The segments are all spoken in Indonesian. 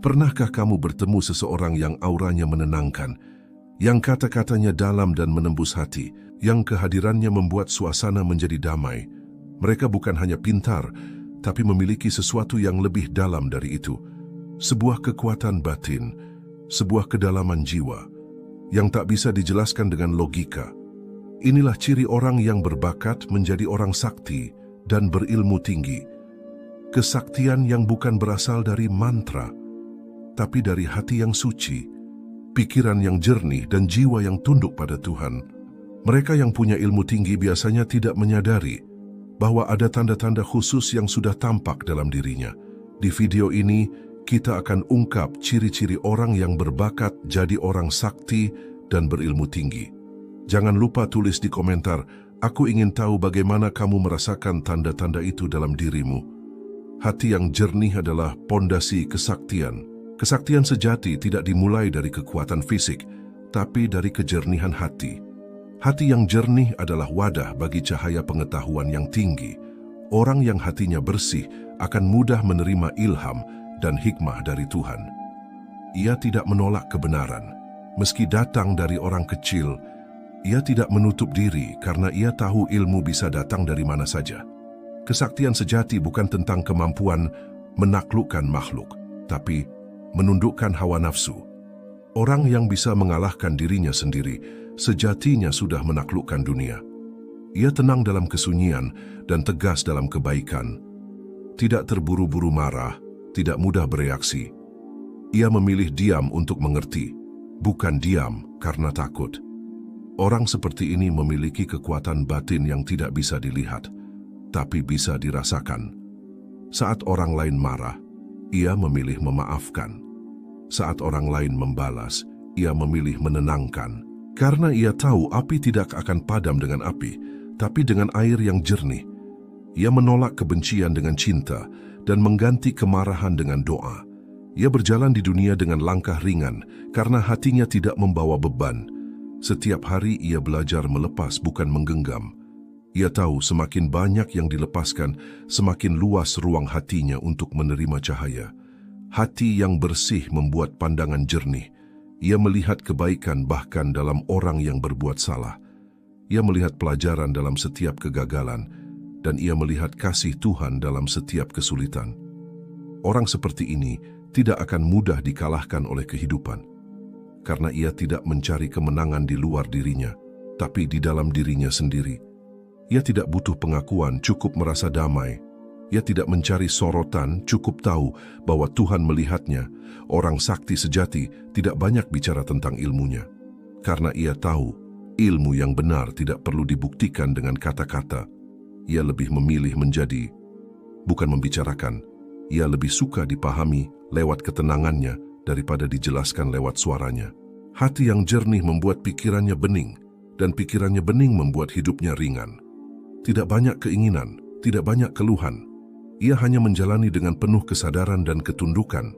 Pernahkah kamu bertemu seseorang yang auranya menenangkan, yang kata-katanya dalam dan menembus hati, yang kehadirannya membuat suasana menjadi damai? Mereka bukan hanya pintar, tapi memiliki sesuatu yang lebih dalam dari itu. Sebuah kekuatan batin, sebuah kedalaman jiwa, yang tak bisa dijelaskan dengan logika. Inilah ciri orang yang berbakat menjadi orang sakti dan berilmu tinggi. Kesaktian yang bukan berasal dari mantra, tapi dari hati yang suci, pikiran yang jernih dan jiwa yang tunduk pada Tuhan. Mereka yang punya ilmu tinggi biasanya tidak menyadari bahwa ada tanda-tanda khusus yang sudah tampak dalam dirinya. Di video ini, kita akan ungkap ciri-ciri orang yang berbakat jadi orang sakti dan berilmu tinggi. Jangan lupa tulis di komentar, aku ingin tahu bagaimana kamu merasakan tanda-tanda itu dalam dirimu. Hati yang jernih adalah pondasi kesaktian. Kesaktian sejati tidak dimulai dari kekuatan fisik, tapi dari kejernihan hati. Hati yang jernih adalah wadah bagi cahaya pengetahuan yang tinggi. Orang yang hatinya bersih akan mudah menerima ilham dan hikmah dari Tuhan. Ia tidak menolak kebenaran. Meski datang dari orang kecil, ia tidak menutup diri karena ia tahu ilmu bisa datang dari mana saja. Kesaktian sejati bukan tentang kemampuan menaklukkan makhluk, tapi menundukkan hawa nafsu. Orang yang bisa mengalahkan dirinya sendiri, sejatinya sudah menaklukkan dunia. Ia tenang dalam kesunyian dan tegas dalam kebaikan. Tidak terburu-buru marah, tidak mudah bereaksi. Ia memilih diam untuk mengerti, bukan diam karena takut. Orang seperti ini memiliki kekuatan batin yang tidak bisa dilihat, tapi bisa dirasakan. Saat orang lain marah, ia memilih memaafkan. Saat orang lain membalas, ia memilih menenangkan. Karena ia tahu api tidak akan padam dengan api, tapi dengan air yang jernih. Ia menolak kebencian dengan cinta dan mengganti kemarahan dengan doa. Ia berjalan di dunia dengan langkah ringan karena hatinya tidak membawa beban. Setiap hari ia belajar melepas bukan menggenggam. Ia tahu semakin banyak yang dilepaskan, semakin luas ruang hatinya untuk menerima cahaya. Hati yang bersih membuat pandangan jernih. Ia melihat kebaikan bahkan dalam orang yang berbuat salah. Ia melihat pelajaran dalam setiap kegagalan, dan ia melihat kasih Tuhan dalam setiap kesulitan. Orang seperti ini tidak akan mudah dikalahkan oleh kehidupan, karena ia tidak mencari kemenangan di luar dirinya, tapi di dalam dirinya sendiri. Ia tidak butuh pengakuan, cukup merasa damai. Ia tidak mencari sorotan, cukup tahu bahwa Tuhan melihatnya. Orang sakti sejati tidak banyak bicara tentang ilmunya, karena ia tahu ilmu yang benar tidak perlu dibuktikan dengan kata-kata. Ia lebih memilih menjadi, bukan membicarakan. Ia lebih suka dipahami lewat ketenangannya daripada dijelaskan lewat suaranya. Hati yang jernih membuat pikirannya bening, dan pikirannya bening membuat hidupnya ringan. Tidak banyak keinginan, tidak banyak keluhan. Ia hanya menjalani dengan penuh kesadaran dan ketundukan.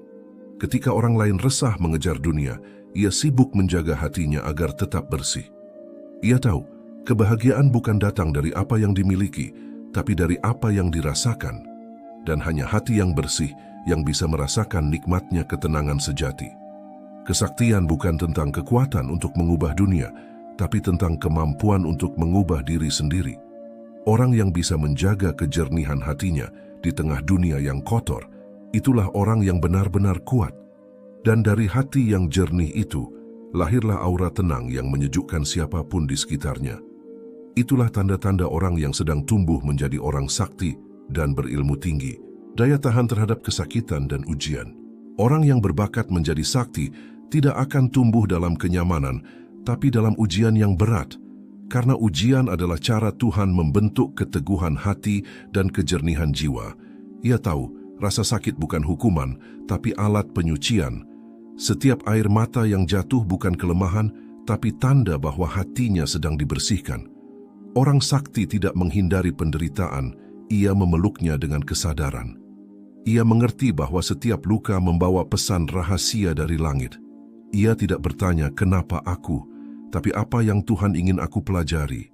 Ketika orang lain resah mengejar dunia, ia sibuk menjaga hatinya agar tetap bersih. Ia tahu, kebahagiaan bukan datang dari apa yang dimiliki, tapi dari apa yang dirasakan. Dan hanya hati yang bersih yang bisa merasakan nikmatnya ketenangan sejati. Kesaktian bukan tentang kekuatan untuk mengubah dunia, tapi tentang kemampuan untuk mengubah diri sendiri. Orang yang bisa menjaga kejernihan hatinya di tengah dunia yang kotor, itulah orang yang benar-benar kuat. Dan dari hati yang jernih itu, lahirlah aura tenang yang menyejukkan siapapun di sekitarnya. Itulah tanda-tanda orang yang sedang tumbuh menjadi orang sakti dan berilmu tinggi. Daya tahan terhadap kesakitan dan ujian. Orang yang berbakat menjadi sakti tidak akan tumbuh dalam kenyamanan, tapi dalam ujian yang berat. Karena ujian adalah cara Tuhan membentuk keteguhan hati dan kejernihan jiwa. Ia tahu, rasa sakit bukan hukuman, tapi alat penyucian. Setiap air mata yang jatuh bukan kelemahan, tapi tanda bahwa hatinya sedang dibersihkan. Orang sakti tidak menghindari penderitaan, ia memeluknya dengan kesadaran. Ia mengerti bahwa setiap luka membawa pesan rahasia dari langit. Ia tidak bertanya, "Kenapa aku?" tapi apa yang Tuhan ingin aku pelajari.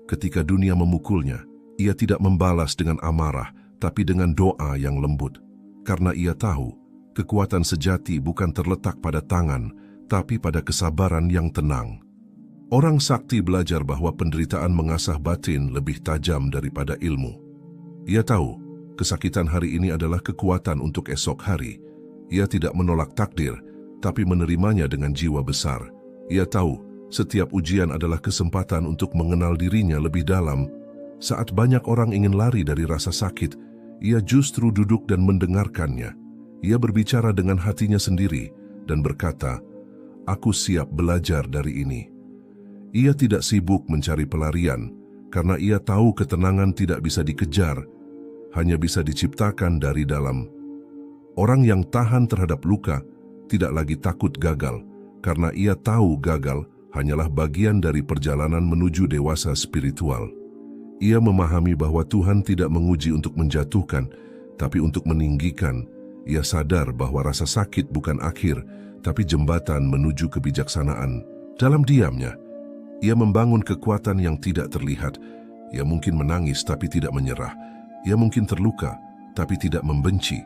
Ketika dunia memukulnya, ia tidak membalas dengan amarah, tapi dengan doa yang lembut. Karena ia tahu, kekuatan sejati bukan terletak pada tangan, tapi pada kesabaran yang tenang. Orang sakti belajar bahwa penderitaan mengasah batin lebih tajam daripada ilmu. Ia tahu, kesakitan hari ini adalah kekuatan untuk esok hari. Ia tidak menolak takdir, tapi menerimanya dengan jiwa besar. Ia tahu, setiap ujian adalah kesempatan untuk mengenal dirinya lebih dalam. Saat banyak orang ingin lari dari rasa sakit, ia justru duduk dan mendengarkannya. Ia berbicara dengan hatinya sendiri dan berkata, "Aku siap belajar dari ini." Ia tidak sibuk mencari pelarian, karena ia tahu ketenangan tidak bisa dikejar, hanya bisa diciptakan dari dalam. Orang yang tahan terhadap luka tidak lagi takut gagal, karena ia tahu gagal hanyalah bagian dari perjalanan menuju dewasa spiritual. Ia memahami bahwa Tuhan tidak menguji untuk menjatuhkan, tapi untuk meninggikan. Ia sadar bahwa rasa sakit bukan akhir, tapi jembatan menuju kebijaksanaan. Dalam diamnya, ia membangun kekuatan yang tidak terlihat. Ia mungkin menangis tapi tidak menyerah. Ia mungkin terluka tapi tidak membenci.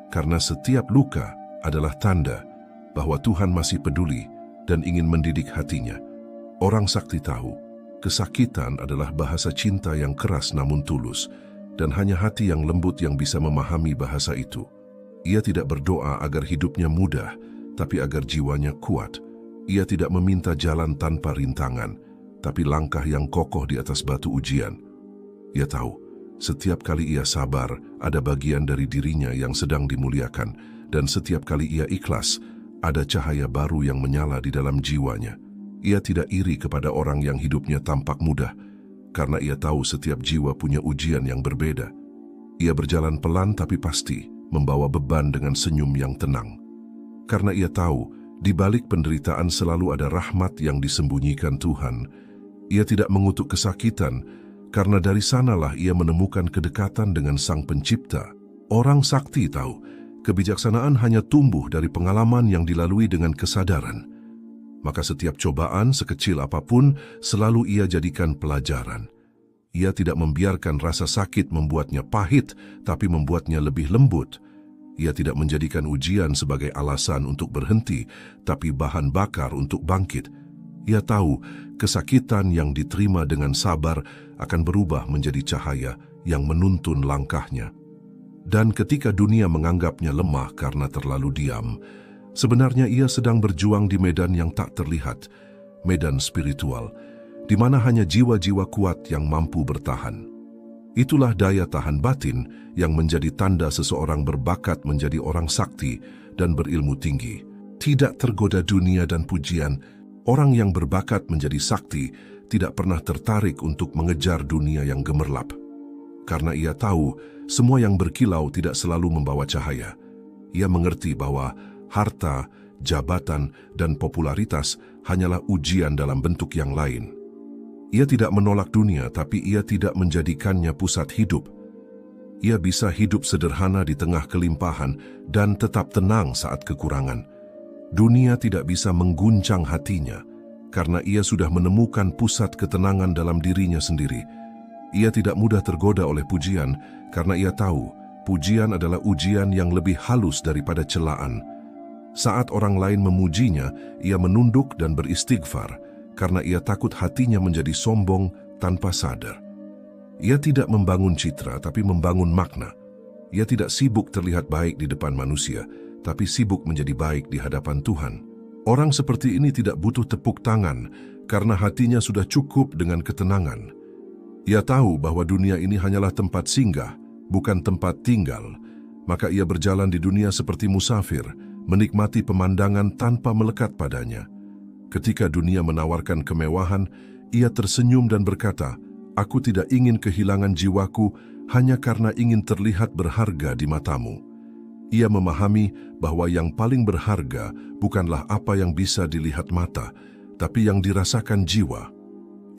Karena setiap luka adalah tanda bahwa Tuhan masih peduli dan ingin mendidik hatinya. Orang sakti tahu, kesakitan adalah bahasa cinta yang keras namun tulus, dan hanya hati yang lembut yang bisa memahami bahasa itu. Ia tidak berdoa agar hidupnya mudah, tapi agar jiwanya kuat. Ia tidak meminta jalan tanpa rintangan, tapi langkah yang kokoh di atas batu ujian. Ia tahu, setiap kali ia sabar, ada bagian dari dirinya yang sedang dimuliakan, dan setiap kali ia ikhlas, ada cahaya baru yang menyala di dalam jiwanya. Ia tidak iri kepada orang yang hidupnya tampak mudah, karena ia tahu setiap jiwa punya ujian yang berbeda. Ia berjalan pelan tapi pasti, membawa beban dengan senyum yang tenang. Karena ia tahu, di balik penderitaan selalu ada rahmat yang disembunyikan Tuhan. Ia tidak mengutuk kesakitan, karena dari sanalah ia menemukan kedekatan dengan Sang Pencipta. Orang sakti tahu, kebijaksanaan hanya tumbuh dari pengalaman yang dilalui dengan kesadaran. Maka setiap cobaan, sekecil apapun, selalu ia jadikan pelajaran. Ia tidak membiarkan rasa sakit membuatnya pahit, tapi membuatnya lebih lembut. Ia tidak menjadikan ujian sebagai alasan untuk berhenti, tapi bahan bakar untuk bangkit. Ia tahu kesakitan yang diterima dengan sabar akan berubah menjadi cahaya yang menuntun langkahnya. Dan ketika dunia menganggapnya lemah karena terlalu diam, sebenarnya ia sedang berjuang di medan yang tak terlihat, medan spiritual, di mana hanya jiwa-jiwa kuat yang mampu bertahan. Itulah daya tahan batin yang menjadi tanda seseorang berbakat menjadi orang sakti dan berilmu tinggi. Tidak tergoda dunia dan pujian, orang yang berbakat menjadi sakti tidak pernah tertarik untuk mengejar dunia yang gemerlap. Karena ia tahu, semua yang berkilau tidak selalu membawa cahaya. Ia mengerti bahwa harta, jabatan, dan popularitas hanyalah ujian dalam bentuk yang lain. Ia tidak menolak dunia, tapi ia tidak menjadikannya pusat hidup. Ia bisa hidup sederhana di tengah kelimpahan dan tetap tenang saat kekurangan. Dunia tidak bisa mengguncang hatinya, karena ia sudah menemukan pusat ketenangan dalam dirinya sendiri. Ia tidak mudah tergoda oleh pujian, karena ia tahu pujian adalah ujian yang lebih halus daripada celaan. Saat orang lain memujinya, ia menunduk dan beristighfar, karena ia takut hatinya menjadi sombong tanpa sadar. Ia tidak membangun citra, tapi membangun makna. Ia tidak sibuk terlihat baik di depan manusia, tapi sibuk menjadi baik di hadapan Tuhan. Orang seperti ini tidak butuh tepuk tangan, karena hatinya sudah cukup dengan ketenangan. Ia tahu bahwa dunia ini hanyalah tempat singgah, bukan tempat tinggal. Maka ia berjalan di dunia seperti musafir, menikmati pemandangan tanpa melekat padanya. Ketika dunia menawarkan kemewahan, ia tersenyum dan berkata, "Aku tidak ingin kehilangan jiwaku hanya karena ingin terlihat berharga di matamu." Ia memahami bahwa yang paling berharga bukanlah apa yang bisa dilihat mata, tapi yang dirasakan jiwa.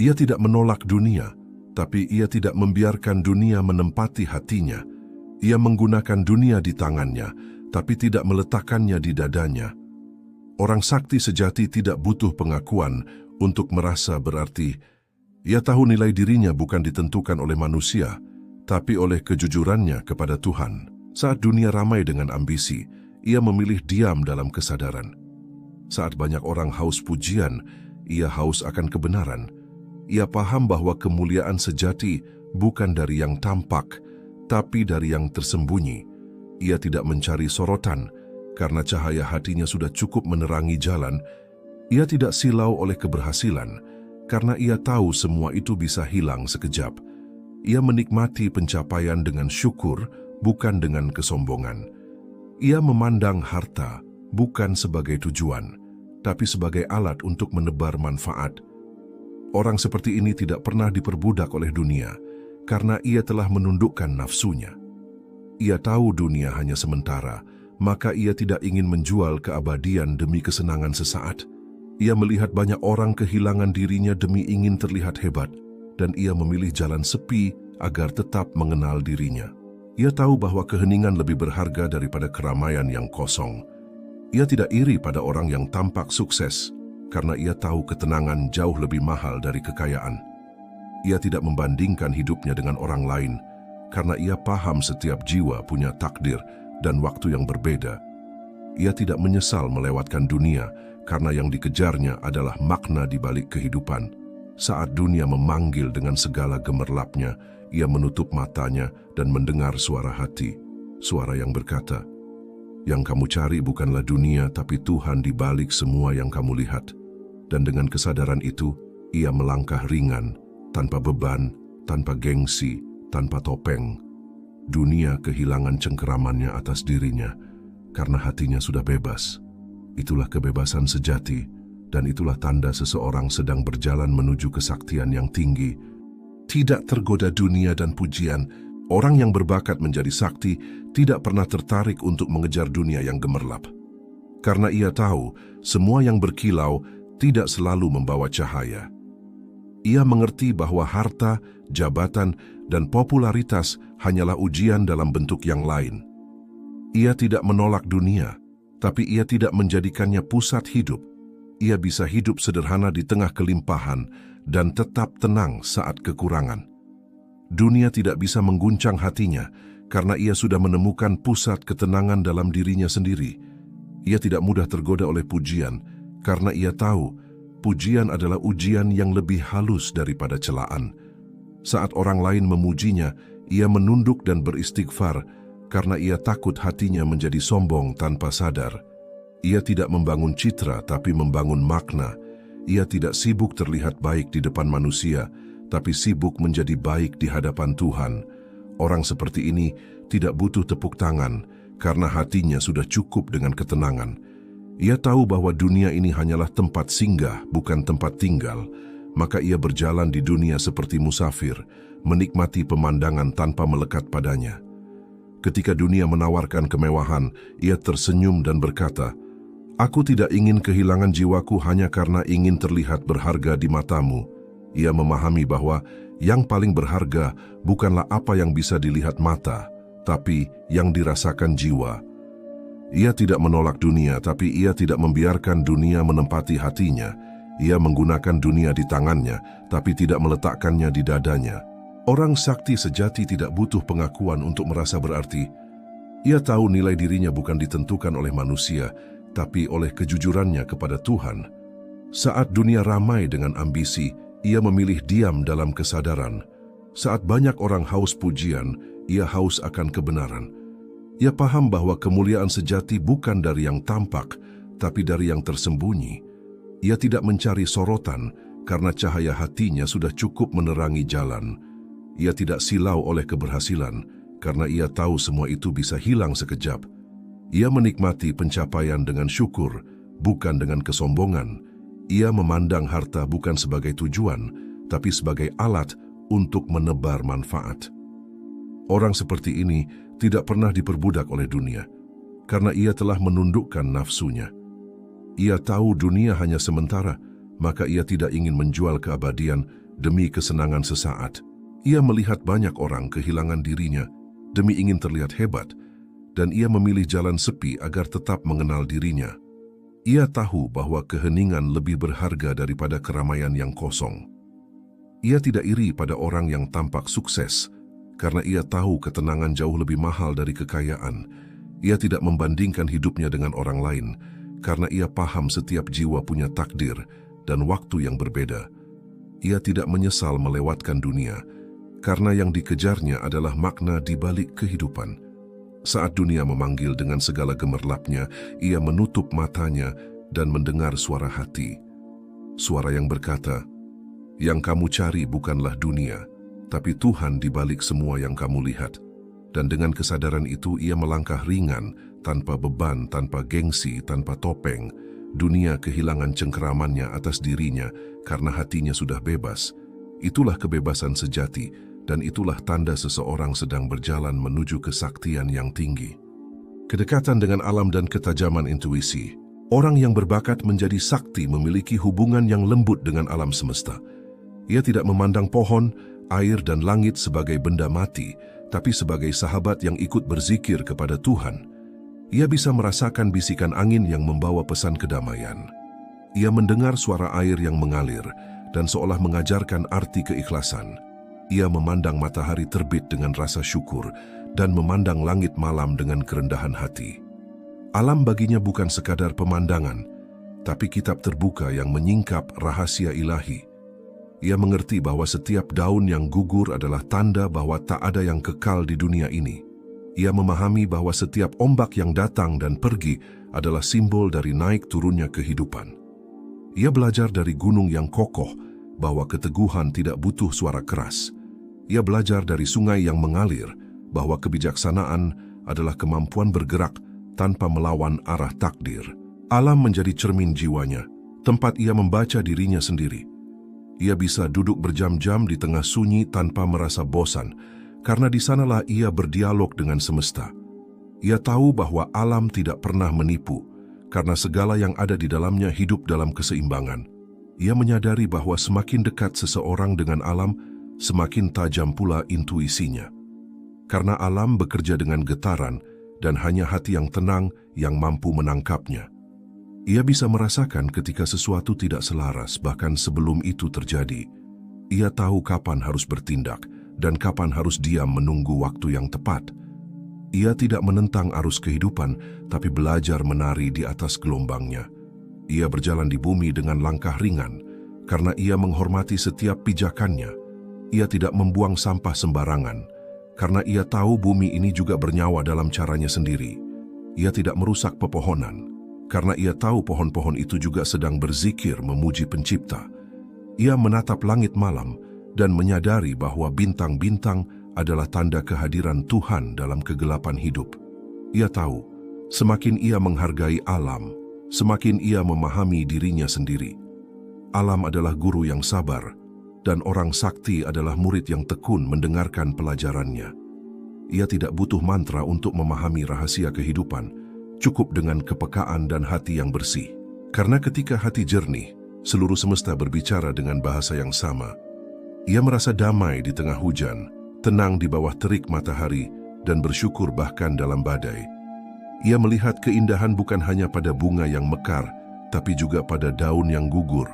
Ia tidak menolak dunia, tapi ia tidak membiarkan dunia menempati hatinya. Ia menggunakan dunia di tangannya, tapi tidak meletakkannya di dadanya. Orang sakti sejati tidak butuh pengakuan untuk merasa berarti. Ia tahu nilai dirinya bukan ditentukan oleh manusia, tapi oleh kejujurannya kepada Tuhan. Saat dunia ramai dengan ambisi, ia memilih diam dalam kesadaran. Saat banyak orang haus pujian, ia haus akan kebenaran. Ia paham bahwa kemuliaan sejati bukan dari yang tampak, tapi dari yang tersembunyi. Ia tidak mencari sorotan, karena cahaya hatinya sudah cukup menerangi jalan. Ia tidak silau oleh keberhasilan, karena ia tahu semua itu bisa hilang sekejap. Ia menikmati pencapaian dengan syukur, bukan dengan kesombongan. Ia memandang harta bukan sebagai tujuan, tapi sebagai alat untuk menebar manfaat. Orang seperti ini tidak pernah diperbudak oleh dunia, karena ia telah menundukkan nafsunya. Ia tahu dunia hanya sementara, maka ia tidak ingin menjual keabadian demi kesenangan sesaat. Ia melihat banyak orang kehilangan dirinya demi ingin terlihat hebat, dan ia memilih jalan sepi agar tetap mengenal dirinya. Ia tahu bahwa keheningan lebih berharga daripada keramaian yang kosong. Ia tidak iri pada orang yang tampak sukses, karena ia tahu ketenangan jauh lebih mahal dari kekayaan. Ia tidak membandingkan hidupnya dengan orang lain, karena ia paham setiap jiwa punya takdir dan waktu yang berbeda. Ia tidak menyesal melewatkan dunia, karena yang dikejarnya adalah makna di balik kehidupan. Saat dunia memanggil dengan segala gemerlapnya, ia menutup matanya dan mendengar suara hati, suara yang berkata, "Yang kamu cari bukanlah dunia, tapi Tuhan di balik semua yang kamu lihat." Dan dengan kesadaran itu, ia melangkah ringan, tanpa beban, tanpa gengsi, tanpa topeng. Dunia kehilangan cengkeramannya atas dirinya, karena hatinya sudah bebas. Itulah kebebasan sejati, dan itulah tanda seseorang sedang berjalan menuju kesaktian yang tinggi. Tidak tergoda dunia dan pujian, orang yang berbakat menjadi sakti tidak pernah tertarik untuk mengejar dunia yang gemerlap. Karena ia tahu, semua yang berkilau tidak selalu membawa cahaya. Ia mengerti bahwa harta, jabatan, dan popularitas hanyalah ujian dalam bentuk yang lain. Ia tidak menolak dunia, tapi ia tidak menjadikannya pusat hidup. Ia bisa hidup sederhana di tengah kelimpahan dan tetap tenang saat kekurangan. Dunia tidak bisa mengguncang hatinya karena ia sudah menemukan pusat ketenangan dalam dirinya sendiri. Ia tidak mudah tergoda oleh pujian karena ia tahu pujian adalah ujian yang lebih halus daripada celaan. Saat orang lain memujinya, ia menunduk dan beristighfar karena ia takut hatinya menjadi sombong tanpa sadar. Ia tidak membangun citra tapi membangun makna. Ia tidak sibuk terlihat baik di depan manusia, tapi sibuk menjadi baik di hadapan Tuhan. Orang seperti ini tidak butuh tepuk tangan karena hatinya sudah cukup dengan ketenangan. Ia tahu bahwa dunia ini hanyalah tempat singgah, bukan tempat tinggal. Maka ia berjalan di dunia seperti musafir, menikmati pemandangan tanpa melekat padanya. Ketika dunia menawarkan kemewahan, ia tersenyum dan berkata, "Aku tidak ingin kehilangan jiwaku hanya karena ingin terlihat berharga di matamu." Ia memahami bahwa yang paling berharga bukanlah apa yang bisa dilihat mata, tapi yang dirasakan jiwa. Ia tidak menolak dunia, tapi ia tidak membiarkan dunia menempati hatinya. Ia menggunakan dunia di tangannya, tapi tidak meletakkannya di dadanya. Orang sakti sejati tidak butuh pengakuan untuk merasa berarti. Ia tahu nilai dirinya bukan ditentukan oleh manusia, tapi oleh kejujurannya kepada Tuhan. Saat dunia ramai dengan ambisi, ia memilih diam dalam kesadaran. Saat banyak orang haus pujian, ia haus akan kebenaran. Ia paham bahwa kemuliaan sejati bukan dari yang tampak, tapi dari yang tersembunyi. Ia tidak mencari sorotan karena cahaya hatinya sudah cukup menerangi jalan. Ia tidak silau oleh keberhasilan karena ia tahu semua itu bisa hilang sekejap. Ia menikmati pencapaian dengan syukur, bukan dengan kesombongan. Ia memandang harta bukan sebagai tujuan, tapi sebagai alat untuk menebar manfaat. Orang seperti ini tidak pernah diperbudak oleh dunia, karena ia telah menundukkan nafsunya. Ia tahu dunia hanya sementara, maka ia tidak ingin menjual keabadian demi kesenangan sesaat. Ia melihat banyak orang kehilangan dirinya demi ingin terlihat hebat, dan ia memilih jalan sepi agar tetap mengenal dirinya. Ia tahu bahwa keheningan lebih berharga daripada keramaian yang kosong. Ia tidak iri pada orang yang tampak sukses, karena ia tahu ketenangan jauh lebih mahal dari kekayaan. Ia tidak membandingkan hidupnya dengan orang lain, karena ia paham setiap jiwa punya takdir dan waktu yang berbeda. Ia tidak menyesal melewatkan dunia, karena yang dikejarnya adalah makna di balik kehidupan. Saat dunia memanggil dengan segala gemerlapnya, ia menutup matanya dan mendengar suara hati. Suara yang berkata, "Yang kamu cari bukanlah dunia, tapi Tuhan di balik semua yang kamu lihat." Dan dengan kesadaran itu ia melangkah ringan, tanpa beban, tanpa gengsi, tanpa topeng. Dunia kehilangan cengkeramannya atas dirinya karena hatinya sudah bebas. Itulah kebebasan sejati. Dan itulah tanda seseorang sedang berjalan menuju kesaktian yang tinggi. Kedekatan dengan alam dan ketajaman intuisi. Orang yang berbakat menjadi sakti memiliki hubungan yang lembut dengan alam semesta. Ia tidak memandang pohon, air dan langit sebagai benda mati, tapi sebagai sahabat yang ikut berzikir kepada Tuhan. Ia bisa merasakan bisikan angin yang membawa pesan kedamaian. Ia mendengar suara air yang mengalir dan seolah mengajarkan arti keikhlasan. Ia memandang matahari terbit dengan rasa syukur dan memandang langit malam dengan kerendahan hati. Alam baginya bukan sekadar pemandangan, tapi kitab terbuka yang menyingkap rahasia ilahi. Ia mengerti bahwa setiap daun yang gugur adalah tanda bahwa tak ada yang kekal di dunia ini. Ia memahami bahwa setiap ombak yang datang dan pergi adalah simbol dari naik turunnya kehidupan. Ia belajar dari gunung yang kokoh bahwa keteguhan tidak butuh suara keras. Ia belajar dari sungai yang mengalir bahwa kebijaksanaan adalah kemampuan bergerak tanpa melawan arah takdir. Alam menjadi cermin jiwanya, tempat ia membaca dirinya sendiri. Ia bisa duduk berjam-jam di tengah sunyi tanpa merasa bosan, karena di sanalah ia berdialog dengan semesta. Ia tahu bahwa alam tidak pernah menipu, karena segala yang ada di dalamnya hidup dalam keseimbangan. Ia menyadari bahwa semakin dekat seseorang dengan alam, semakin tajam pula intuisinya. Karena alam bekerja dengan getaran dan hanya hati yang tenang yang mampu menangkapnya. Ia bisa merasakan ketika sesuatu tidak selaras bahkan sebelum itu terjadi. Ia tahu kapan harus bertindak dan kapan harus diam menunggu waktu yang tepat. Ia tidak menentang arus kehidupan, tapi belajar menari di atas gelombangnya. Ia berjalan di bumi dengan langkah ringan, karena ia menghormati setiap pijakannya. Ia tidak membuang sampah sembarangan, karena ia tahu bumi ini juga bernyawa dalam caranya sendiri. Ia tidak merusak pepohonan, karena ia tahu pohon-pohon itu juga sedang berzikir memuji pencipta. Ia menatap langit malam dan menyadari bahwa bintang-bintang adalah tanda kehadiran Tuhan dalam kegelapan hidup. Ia tahu, semakin ia menghargai alam, semakin ia memahami dirinya sendiri. Alam adalah guru yang sabar, dan orang sakti adalah murid yang tekun mendengarkan pelajarannya. Ia tidak butuh mantra untuk memahami rahasia kehidupan, cukup dengan kepekaan dan hati yang bersih. Karena ketika hati jernih, seluruh semesta berbicara dengan bahasa yang sama. Ia merasa damai di tengah hujan, tenang di bawah terik matahari, dan bersyukur bahkan dalam badai. Ia melihat keindahan bukan hanya pada bunga yang mekar, tapi juga pada daun yang gugur.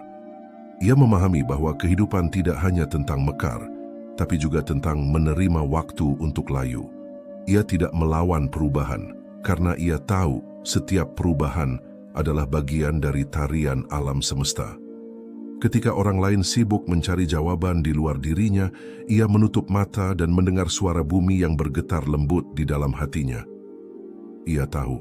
Ia memahami bahwa kehidupan tidak hanya tentang mekar, tapi juga tentang menerima waktu untuk layu. Ia tidak melawan perubahan, karena ia tahu setiap perubahan adalah bagian dari tarian alam semesta. Ketika orang lain sibuk mencari jawaban di luar dirinya, ia menutup mata dan mendengar suara bumi yang bergetar lembut di dalam hatinya. Ia tahu,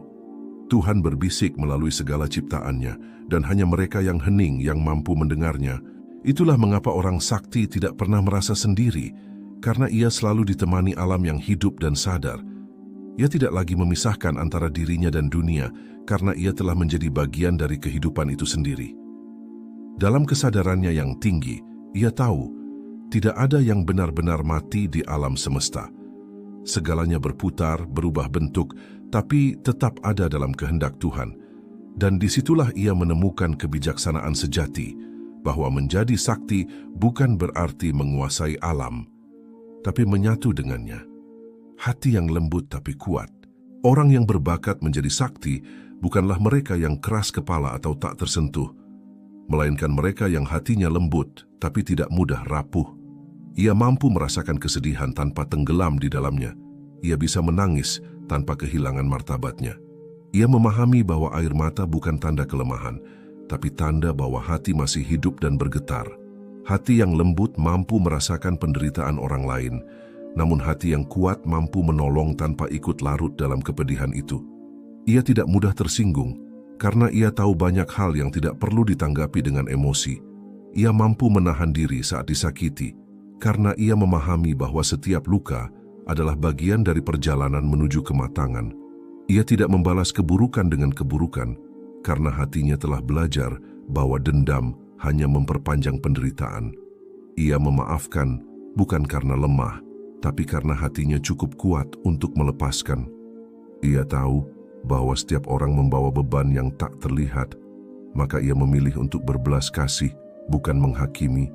Tuhan berbisik melalui segala ciptaannya, dan hanya mereka yang hening yang mampu mendengarnya. Itulah mengapa orang sakti tidak pernah merasa sendiri, karena ia selalu ditemani alam yang hidup dan sadar. Ia tidak lagi memisahkan antara dirinya dan dunia, karena ia telah menjadi bagian dari kehidupan itu sendiri. Dalam kesadarannya yang tinggi, ia tahu, tidak ada yang benar-benar mati di alam semesta. Segalanya berputar, berubah bentuk, tapi tetap ada dalam kehendak Tuhan. Dan disitulah ia menemukan kebijaksanaan sejati, bahwa menjadi sakti bukan berarti menguasai alam, tapi menyatu dengannya. Hati yang lembut tapi kuat. Orang yang berbakat menjadi sakti bukanlah mereka yang keras kepala atau tak tersentuh, melainkan mereka yang hatinya lembut tapi tidak mudah rapuh. Ia mampu merasakan kesedihan tanpa tenggelam di dalamnya. Ia bisa menangis tanpa kehilangan martabatnya. Ia memahami bahwa air mata bukan tanda kelemahan, tapi tanda bahwa hati masih hidup dan bergetar. Hati yang lembut mampu merasakan penderitaan orang lain, namun hati yang kuat mampu menolong tanpa ikut larut dalam kepedihan itu. Ia tidak mudah tersinggung, karena ia tahu banyak hal yang tidak perlu ditanggapi dengan emosi. Ia mampu menahan diri saat disakiti, karena ia memahami bahwa setiap luka adalah bagian dari perjalanan menuju kematangan. Ia tidak membalas keburukan dengan keburukan, karena hatinya telah belajar bahwa dendam hanya memperpanjang penderitaan. Ia memaafkan bukan karena lemah, tapi karena hatinya cukup kuat untuk melepaskan. Ia tahu bahwa setiap orang membawa beban yang tak terlihat, maka ia memilih untuk berbelas kasih, bukan menghakimi.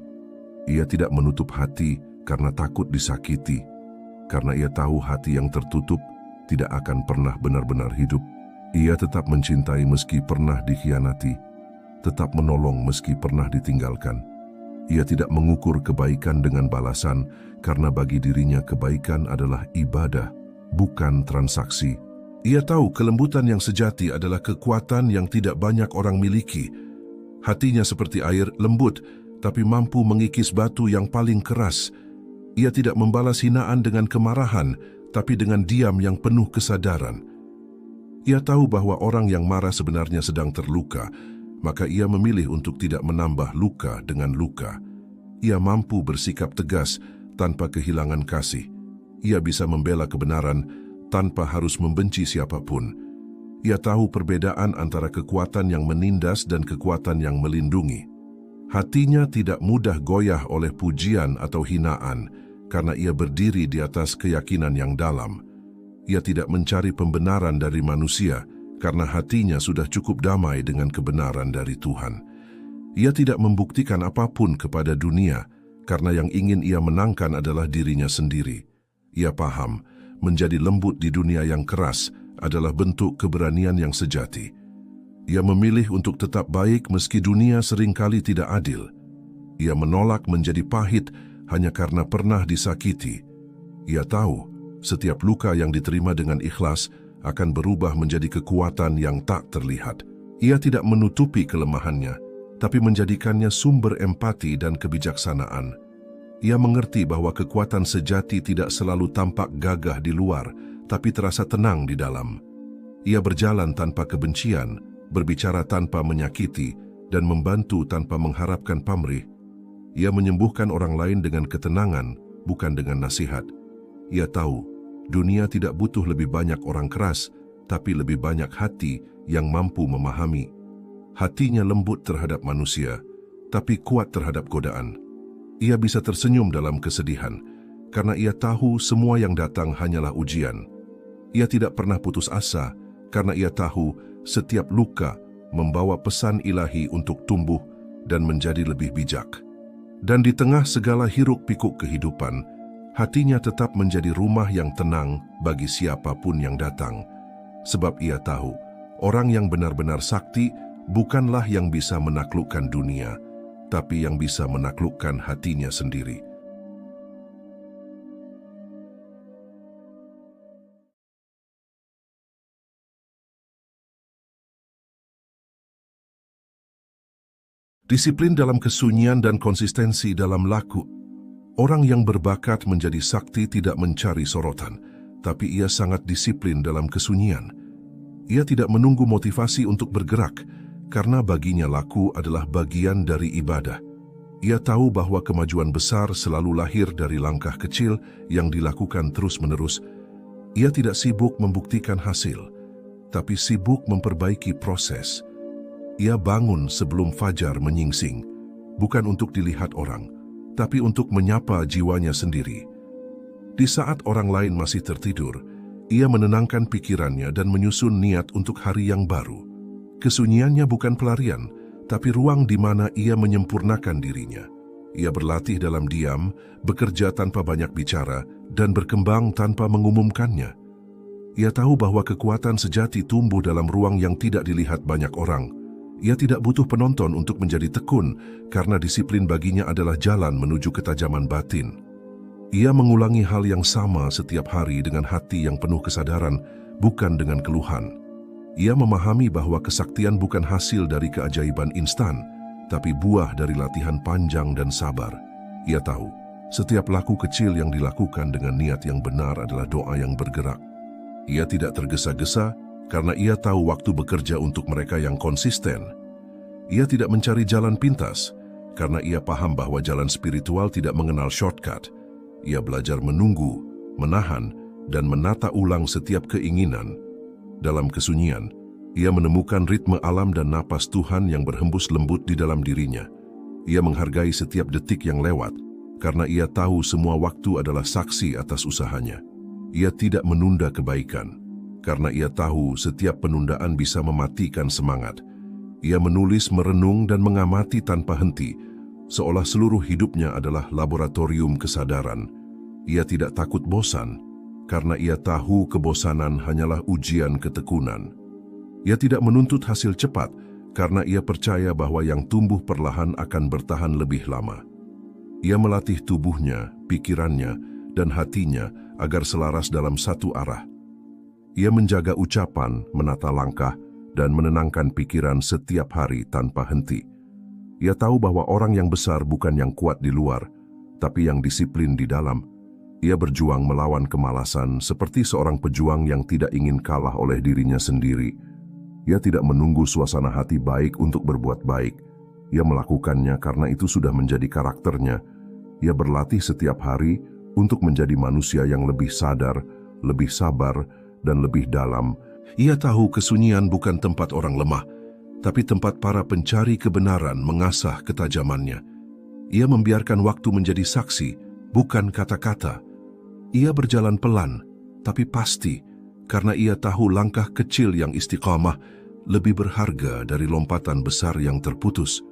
Ia tidak menutup hati karena takut disakiti, karena ia tahu hati yang tertutup tidak akan pernah benar-benar hidup. Ia tetap mencintai meski pernah dikhianati, tetap menolong meski pernah ditinggalkan. Ia tidak mengukur kebaikan dengan balasan, karena bagi dirinya kebaikan adalah ibadah, bukan transaksi. Ia tahu kelembutan yang sejati adalah kekuatan yang tidak banyak orang miliki. Hatinya seperti air, lembut, tapi mampu mengikis batu yang paling keras. Ia tidak membalas hinaan dengan kemarahan, tapi dengan diam yang penuh kesadaran. Ia tahu bahwa orang yang marah sebenarnya sedang terluka, maka ia memilih untuk tidak menambah luka dengan luka. Ia mampu bersikap tegas tanpa kehilangan kasih. Ia bisa membela kebenaran tanpa harus membenci siapapun. Ia tahu perbedaan antara kekuatan yang menindas dan kekuatan yang melindungi. Hatinya tidak mudah goyah oleh pujian atau hinaan, karena ia berdiri di atas keyakinan yang dalam. Ia tidak mencari pembenaran dari manusia, karena hatinya sudah cukup damai dengan kebenaran dari Tuhan. Ia tidak membuktikan apapun kepada dunia, karena yang ingin ia menangkan adalah dirinya sendiri. Ia paham, menjadi lembut di dunia yang keras adalah bentuk keberanian yang sejati. Ia memilih untuk tetap baik meski dunia seringkali tidak adil. Ia menolak menjadi pahit hanya karena pernah disakiti. Ia tahu, setiap luka yang diterima dengan ikhlas akan berubah menjadi kekuatan yang tak terlihat. Ia tidak menutupi kelemahannya, tapi menjadikannya sumber empati dan kebijaksanaan. Ia mengerti bahwa kekuatan sejati tidak selalu tampak gagah di luar, tapi terasa tenang di dalam. Ia berjalan tanpa kebencian, berbicara tanpa menyakiti, dan membantu tanpa mengharapkan pamrih. Ia menyembuhkan orang lain dengan ketenangan, bukan dengan nasihat. Ia tahu, dunia tidak butuh lebih banyak orang keras, tapi lebih banyak hati yang mampu memahami. Hatinya lembut terhadap manusia, tapi kuat terhadap godaan. Ia bisa tersenyum dalam kesedihan, karena ia tahu semua yang datang hanyalah ujian. Ia tidak pernah putus asa, karena ia tahu setiap luka membawa pesan ilahi untuk tumbuh dan menjadi lebih bijak. Dan di tengah segala hiruk-pikuk kehidupan, hatinya tetap menjadi rumah yang tenang bagi siapapun yang datang. Sebab ia tahu, orang yang benar-benar sakti bukanlah yang bisa menaklukkan dunia, tapi yang bisa menaklukkan hatinya sendiri. Disiplin dalam kesunyian dan konsistensi dalam laku. Orang yang berbakat menjadi sakti tidak mencari sorotan, tapi ia sangat disiplin dalam kesunyian. Ia tidak menunggu motivasi untuk bergerak, karena baginya laku adalah bagian dari ibadah. Ia tahu bahwa kemajuan besar selalu lahir dari langkah kecil yang dilakukan terus-menerus. Ia tidak sibuk membuktikan hasil, tapi sibuk memperbaiki proses. Ia bangun sebelum fajar menyingsing, bukan untuk dilihat orang, tapi untuk menyapa jiwanya sendiri. Di saat orang lain masih tertidur, ia menenangkan pikirannya dan menyusun niat untuk hari yang baru. Kesunyiannya bukan pelarian, tapi ruang di mana ia menyempurnakan dirinya. Ia berlatih dalam diam, bekerja tanpa banyak bicara, dan berkembang tanpa mengumumkannya. Ia tahu bahwa kekuatan sejati tumbuh dalam ruang yang tidak dilihat banyak orang. Ia tidak butuh penonton untuk menjadi tekun, karena disiplin baginya adalah jalan menuju ketajaman batin. Ia mengulangi hal yang sama setiap hari dengan hati yang penuh kesadaran bukan dengan keluhan. Ia memahami bahwa kesaktian bukan hasil dari keajaiban instan, tapi buah dari latihan panjang dan sabar. Ia tahu, setiap laku kecil yang dilakukan dengan niat yang benar adalah doa yang bergerak. Ia tidak tergesa-gesa karena ia tahu waktu bekerja untuk mereka yang konsisten. Ia tidak mencari jalan pintas karena ia paham bahwa jalan spiritual tidak mengenal shortcut. Ia belajar menunggu, menahan, dan menata ulang setiap keinginan. Dalam kesunyian, ia menemukan ritme alam dan napas Tuhan yang berhembus lembut di dalam dirinya. Ia menghargai setiap detik yang lewat, karena ia tahu semua waktu adalah saksi atas usahanya. Ia tidak menunda kebaikan, karena ia tahu setiap penundaan bisa mematikan semangat. Ia menulis, merenung, dan mengamati tanpa henti, seolah seluruh hidupnya adalah laboratorium kesadaran. Ia tidak takut bosan, karena ia tahu kebosanan hanyalah ujian ketekunan. Ia tidak menuntut hasil cepat, karena ia percaya bahwa yang tumbuh perlahan akan bertahan lebih lama. Ia melatih tubuhnya, pikirannya, dan hatinya agar selaras dalam satu arah. Ia menjaga ucapan, menata langkah, dan menenangkan pikiran setiap hari tanpa henti. Ia tahu bahwa orang yang besar bukan yang kuat di luar, tapi yang disiplin di dalam. Ia berjuang melawan kemalasan seperti seorang pejuang yang tidak ingin kalah oleh dirinya sendiri. Ia tidak menunggu suasana hati baik untuk berbuat baik. Ia melakukannya karena itu sudah menjadi karakternya. Ia berlatih setiap hari untuk menjadi manusia yang lebih sadar, lebih sabar, dan lebih dalam. Ia tahu kesunyian bukan tempat orang lemah, tapi tempat para pencari kebenaran mengasah ketajamannya. Ia membiarkan waktu menjadi saksi, bukan kata-kata. Ia berjalan pelan, tapi pasti, karena ia tahu langkah kecil yang istiqamah lebih berharga dari lompatan besar yang terputus.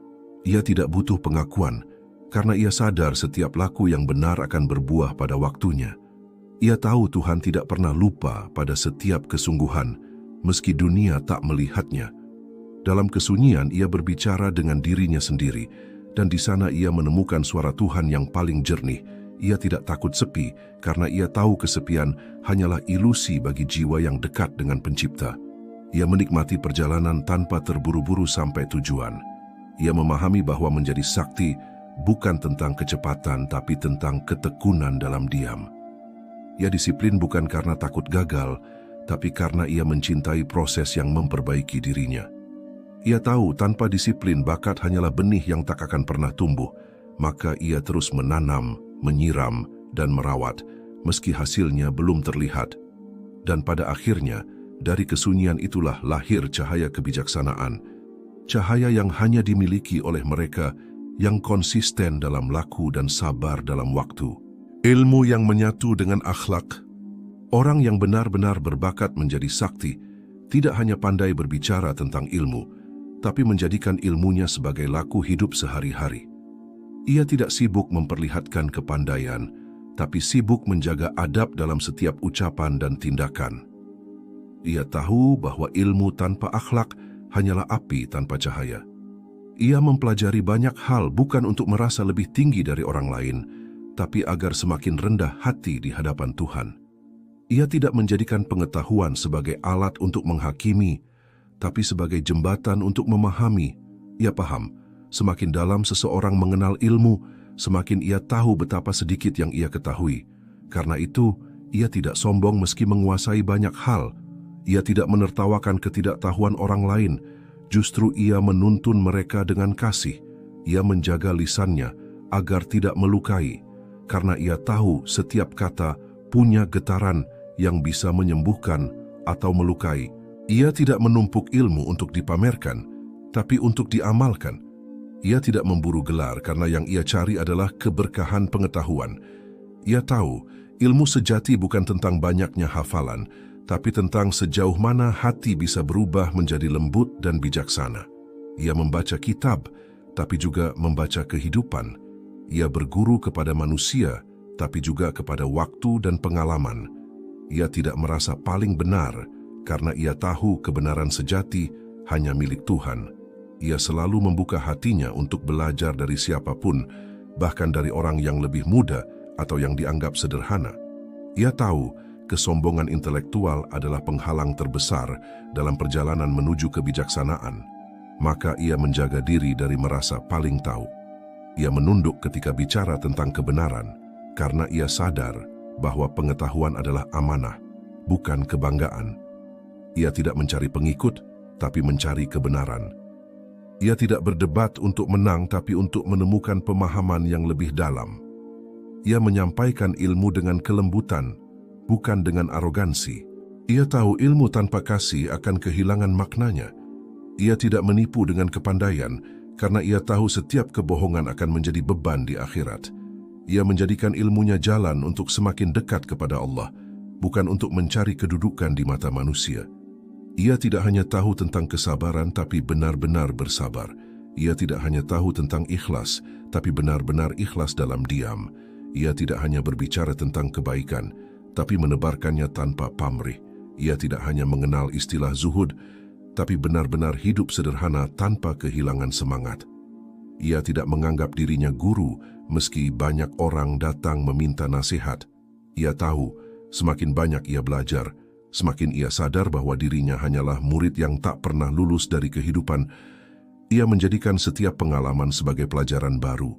Ia tidak butuh pengakuan, karena ia sadar setiap laku yang benar akan berbuah pada waktunya. Ia tahu Tuhan tidak pernah lupa pada setiap kesungguhan, meski dunia tak melihatnya. Dalam kesunyian ia berbicara dengan dirinya sendiri, dan di sana ia menemukan suara Tuhan yang paling jernih. Ia tidak takut sepi, karena ia tahu kesepian hanyalah ilusi bagi jiwa yang dekat dengan Pencipta. Ia menikmati perjalanan tanpa terburu-buru sampai tujuan. Ia memahami bahwa menjadi sakti bukan tentang kecepatan, tapi tentang ketekunan dalam diam. Ia disiplin bukan karena takut gagal, tapi karena ia mencintai proses yang memperbaiki dirinya. Ia tahu tanpa disiplin bakat hanyalah benih yang tak akan pernah tumbuh, maka ia terus menanam, menyiram, dan merawat, meski hasilnya belum terlihat. Dan pada akhirnya, dari kesunyian itulah lahir cahaya kebijaksanaan, cahaya yang hanya dimiliki oleh mereka yang konsisten dalam laku dan sabar dalam waktu. Ilmu yang menyatu dengan akhlak. Orang yang benar-benar berbakat menjadi sakti, tidak hanya pandai berbicara tentang ilmu, tapi menjadikan ilmunya sebagai laku hidup sehari-hari. Ia tidak sibuk memperlihatkan kepandaian, tapi sibuk menjaga adab dalam setiap ucapan dan tindakan. Ia tahu bahwa ilmu tanpa akhlak hanyalah api tanpa cahaya. Ia mempelajari banyak hal bukan untuk merasa lebih tinggi dari orang lain, tapi agar semakin rendah hati di hadapan Tuhan. Ia tidak menjadikan pengetahuan sebagai alat untuk menghakimi, tapi sebagai jembatan untuk memahami. Ia paham, semakin dalam seseorang mengenal ilmu, semakin ia tahu betapa sedikit yang ia ketahui. Karena itu, ia tidak sombong meski menguasai banyak hal. Ia tidak menertawakan ketidaktahuan orang lain, justru ia menuntun mereka dengan kasih. Ia menjaga lisannya agar tidak melukai, karena ia tahu setiap kata punya getaran yang bisa menyembuhkan atau melukai. Ia tidak menumpuk ilmu untuk dipamerkan, tapi untuk diamalkan. Ia tidak memburu gelar karena yang ia cari adalah keberkahan pengetahuan. Ia tahu ilmu sejati bukan tentang banyaknya hafalan, tapi tentang sejauh mana hati bisa berubah menjadi lembut dan bijaksana. Ia membaca kitab, tapi juga membaca kehidupan. Ia berguru kepada manusia, tapi juga kepada waktu dan pengalaman. Ia tidak merasa paling benar, karena ia tahu kebenaran sejati hanya milik Tuhan. Ia selalu membuka hatinya untuk belajar dari siapapun, bahkan dari orang yang lebih muda atau yang dianggap sederhana. Ia tahu kesombongan intelektual adalah penghalang terbesar dalam perjalanan menuju kebijaksanaan, maka ia menjaga diri dari merasa paling tahu. Ia menunduk ketika bicara tentang kebenaran, karena ia sadar bahwa pengetahuan adalah amanah, bukan kebanggaan. Ia tidak mencari pengikut, tapi mencari kebenaran. Ia tidak berdebat untuk menang, tapi untuk menemukan pemahaman yang lebih dalam. Ia menyampaikan ilmu dengan kelembutan, bukan dengan arogansi. Ia tahu ilmu tanpa kasih akan kehilangan maknanya. Ia tidak menipu dengan kepandaian, karena ia tahu setiap kebohongan akan menjadi beban di akhirat. Ia menjadikan ilmunya jalan untuk semakin dekat kepada Allah, bukan untuk mencari kedudukan di mata manusia. Ia tidak hanya tahu tentang kesabaran, tapi benar-benar bersabar. Ia tidak hanya tahu tentang ikhlas, tapi benar-benar ikhlas dalam diam. Ia tidak hanya berbicara tentang kebaikan, tapi menebarkannya tanpa pamrih. Ia tidak hanya mengenal istilah zuhud, tapi benar-benar hidup sederhana tanpa kehilangan semangat. Ia tidak menganggap dirinya guru, meski banyak orang datang meminta nasihat. Ia tahu, semakin banyak ia belajar, semakin ia sadar bahwa dirinya hanyalah murid yang tak pernah lulus dari kehidupan. Ia menjadikan setiap pengalaman sebagai pelajaran baru.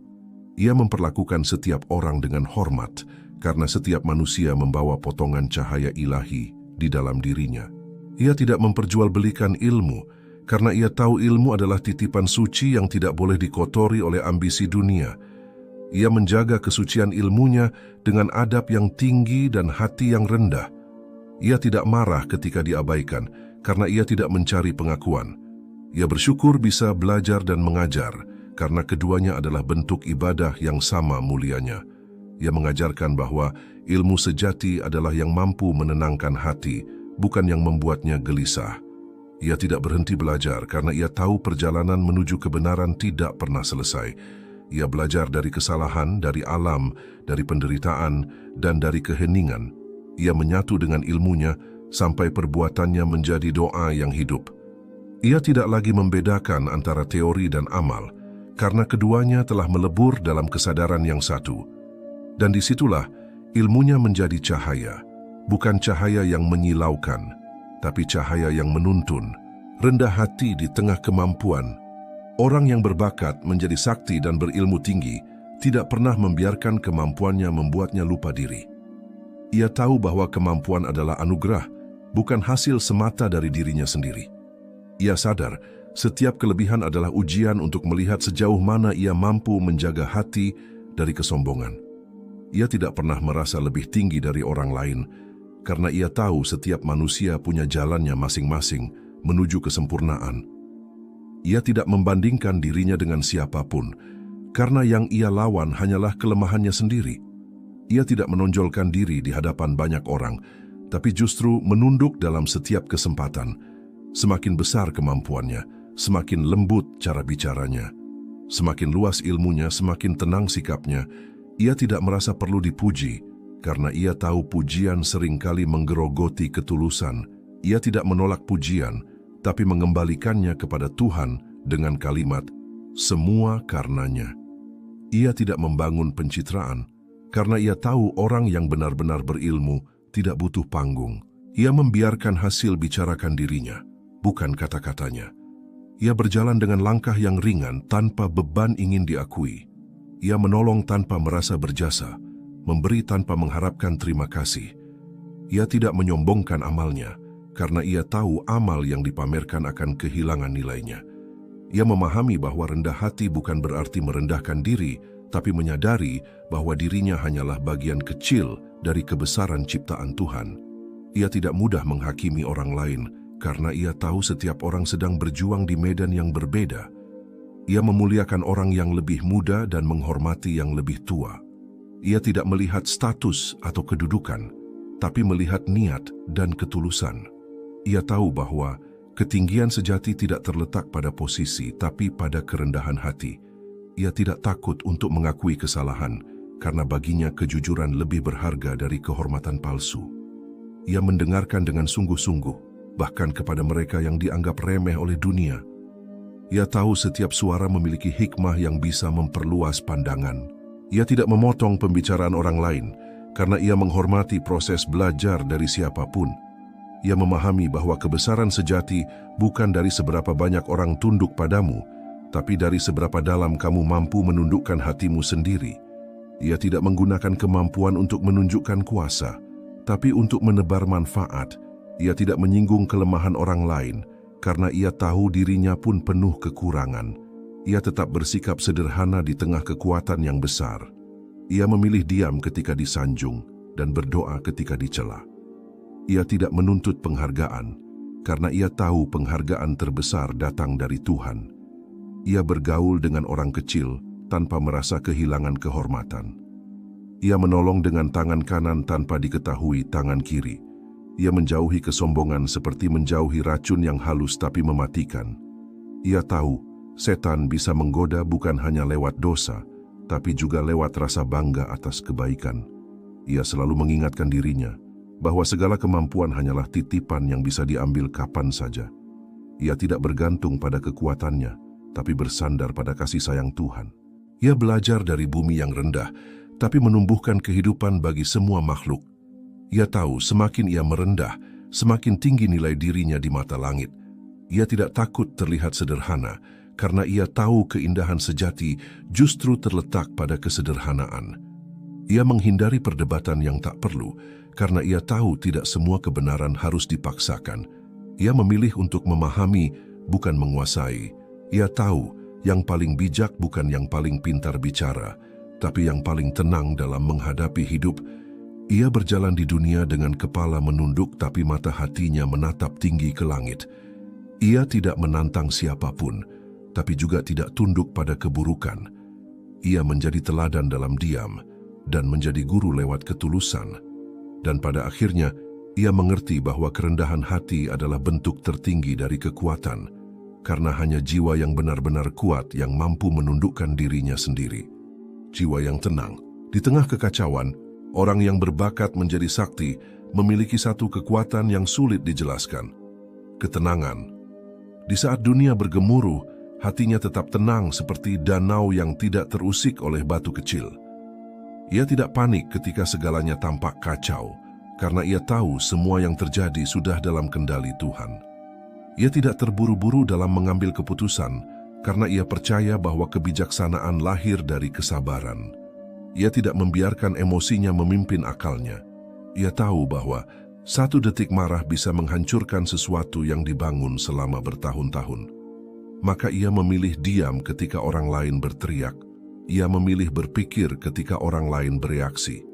Ia memperlakukan setiap orang dengan hormat, karena setiap manusia membawa potongan cahaya ilahi di dalam dirinya. Ia tidak memperjualbelikan ilmu, karena ia tahu ilmu adalah titipan suci yang tidak boleh dikotori oleh ambisi dunia. Ia menjaga kesucian ilmunya dengan adab yang tinggi dan hati yang rendah. Ia tidak marah ketika diabaikan, karena ia tidak mencari pengakuan. Ia bersyukur bisa belajar dan mengajar, karena keduanya adalah bentuk ibadah yang sama mulianya. Ia mengajarkan bahwa ilmu sejati adalah yang mampu menenangkan hati, bukan yang membuatnya gelisah. Ia tidak berhenti belajar karena ia tahu perjalanan menuju kebenaran tidak pernah selesai. Ia belajar dari kesalahan, dari alam, dari penderitaan, dan dari keheningan. Ia menyatu dengan ilmunya sampai perbuatannya menjadi doa yang hidup. Ia tidak lagi membedakan antara teori dan amal, karena keduanya telah melebur dalam kesadaran yang satu. Dan disitulah ilmunya menjadi cahaya, bukan cahaya yang menyilaukan, tapi cahaya yang menuntun, rendah hati di tengah kemampuan. Orang yang berbakat menjadi sakti dan berilmu tinggi tidak pernah membiarkan kemampuannya membuatnya lupa diri. Ia tahu bahwa kemampuan adalah anugerah, bukan hasil semata dari dirinya sendiri. Ia sadar setiap kelebihan adalah ujian untuk melihat sejauh mana ia mampu menjaga hati dari kesombongan. Ia tidak pernah merasa lebih tinggi dari orang lain, karena ia tahu setiap manusia punya jalannya masing-masing menuju kesempurnaan. Ia tidak membandingkan dirinya dengan siapapun, karena yang ia lawan hanyalah kelemahannya sendiri. Ia tidak menonjolkan diri di hadapan banyak orang, tapi justru menunduk dalam setiap kesempatan. Semakin besar kemampuannya, semakin lembut cara bicaranya. Semakin luas ilmunya, semakin tenang sikapnya. Ia tidak merasa perlu dipuji, karena ia tahu pujian seringkali menggerogoti ketulusan. Ia tidak menolak pujian, tapi mengembalikannya kepada Tuhan dengan kalimat, "Semua karenanya." Ia tidak membangun pencitraan, karena ia tahu orang yang benar-benar berilmu tidak butuh panggung. Ia membiarkan hasil bicarakan dirinya, bukan kata-katanya. Ia berjalan dengan langkah yang ringan tanpa beban ingin diakui. Ia menolong tanpa merasa berjasa, memberi tanpa mengharapkan terima kasih. Ia tidak menyombongkan amalnya, karena ia tahu amal yang dipamerkan akan kehilangan nilainya. Ia memahami bahwa rendah hati bukan berarti merendahkan diri, tapi menyadari bahwa dirinya hanyalah bagian kecil dari kebesaran ciptaan Tuhan. Ia tidak mudah menghakimi orang lain, karena ia tahu setiap orang sedang berjuang di medan yang berbeda. Ia memuliakan orang yang lebih muda dan menghormati yang lebih tua. Ia tidak melihat status atau kedudukan, tapi melihat niat dan ketulusan. Ia tahu bahwa ketinggian sejati tidak terletak pada posisi, tapi pada kerendahan hati. Ia tidak takut untuk mengakui kesalahan, karena baginya kejujuran lebih berharga dari kehormatan palsu. Ia mendengarkan dengan sungguh-sungguh, bahkan kepada mereka yang dianggap remeh oleh dunia. Ia tahu setiap suara memiliki hikmah yang bisa memperluas pandangan. Ia tidak memotong pembicaraan orang lain, karena ia menghormati proses belajar dari siapapun. Ia memahami bahwa kebesaran sejati bukan dari seberapa banyak orang tunduk padamu, tapi dari seberapa dalam kamu mampu menundukkan hatimu sendiri. Ia tidak menggunakan kemampuan untuk menunjukkan kuasa, tapi untuk menebar manfaat. Ia tidak menyinggung kelemahan orang lain, karena ia tahu dirinya pun penuh kekurangan. Ia tetap bersikap sederhana di tengah kekuatan yang besar. Ia memilih diam ketika disanjung dan berdoa ketika dicela. Ia tidak menuntut penghargaan, karena ia tahu penghargaan terbesar datang dari Tuhan. Ia bergaul dengan orang kecil tanpa merasa kehilangan kehormatan. Ia menolong dengan tangan kanan tanpa diketahui tangan kiri. Ia menjauhi kesombongan seperti menjauhi racun yang halus tapi mematikan. Ia tahu setan bisa menggoda bukan hanya lewat dosa, tapi juga lewat rasa bangga atas kebaikan. Ia selalu mengingatkan dirinya bahwa segala kemampuan hanyalah titipan yang bisa diambil kapan saja. Ia tidak bergantung pada kekuatannya, tapi bersandar pada kasih sayang Tuhan. Ia belajar dari bumi yang rendah, tapi menumbuhkan kehidupan bagi semua makhluk. Ia tahu semakin ia merendah, semakin tinggi nilai dirinya di mata langit. Ia tidak takut terlihat sederhana, karena ia tahu keindahan sejati justru terletak pada kesederhanaan. Ia menghindari perdebatan yang tak perlu, karena ia tahu tidak semua kebenaran harus dipaksakan. Ia memilih untuk memahami, bukan menguasai. Ia tahu yang paling bijak bukan yang paling pintar bicara, tapi yang paling tenang dalam menghadapi hidup. Ia berjalan di dunia dengan kepala menunduk tapi mata hatinya menatap tinggi ke langit. Ia tidak menantang siapapun, tapi juga tidak tunduk pada keburukan. Ia menjadi teladan dalam diam dan menjadi guru lewat ketulusan. Dan pada akhirnya, ia mengerti bahwa kerendahan hati adalah bentuk tertinggi dari kekuatan, karena hanya jiwa yang benar-benar kuat yang mampu menundukkan dirinya sendiri. Jiwa yang tenang. Di tengah kekacauan, orang yang berbakat menjadi sakti memiliki satu kekuatan yang sulit dijelaskan. Ketenangan. Di saat dunia bergemuruh, hatinya tetap tenang seperti danau yang tidak terusik oleh batu kecil. Ia tidak panik ketika segalanya tampak kacau, karena ia tahu semua yang terjadi sudah dalam kendali Tuhan. Ia tidak terburu-buru dalam mengambil keputusan, karena ia percaya bahwa kebijaksanaan lahir dari kesabaran. Ia tidak membiarkan emosinya memimpin akalnya. Ia tahu bahwa satu detik marah bisa menghancurkan sesuatu yang dibangun selama bertahun-tahun. Maka ia memilih diam ketika orang lain berteriak. Ia memilih berpikir ketika orang lain bereaksi.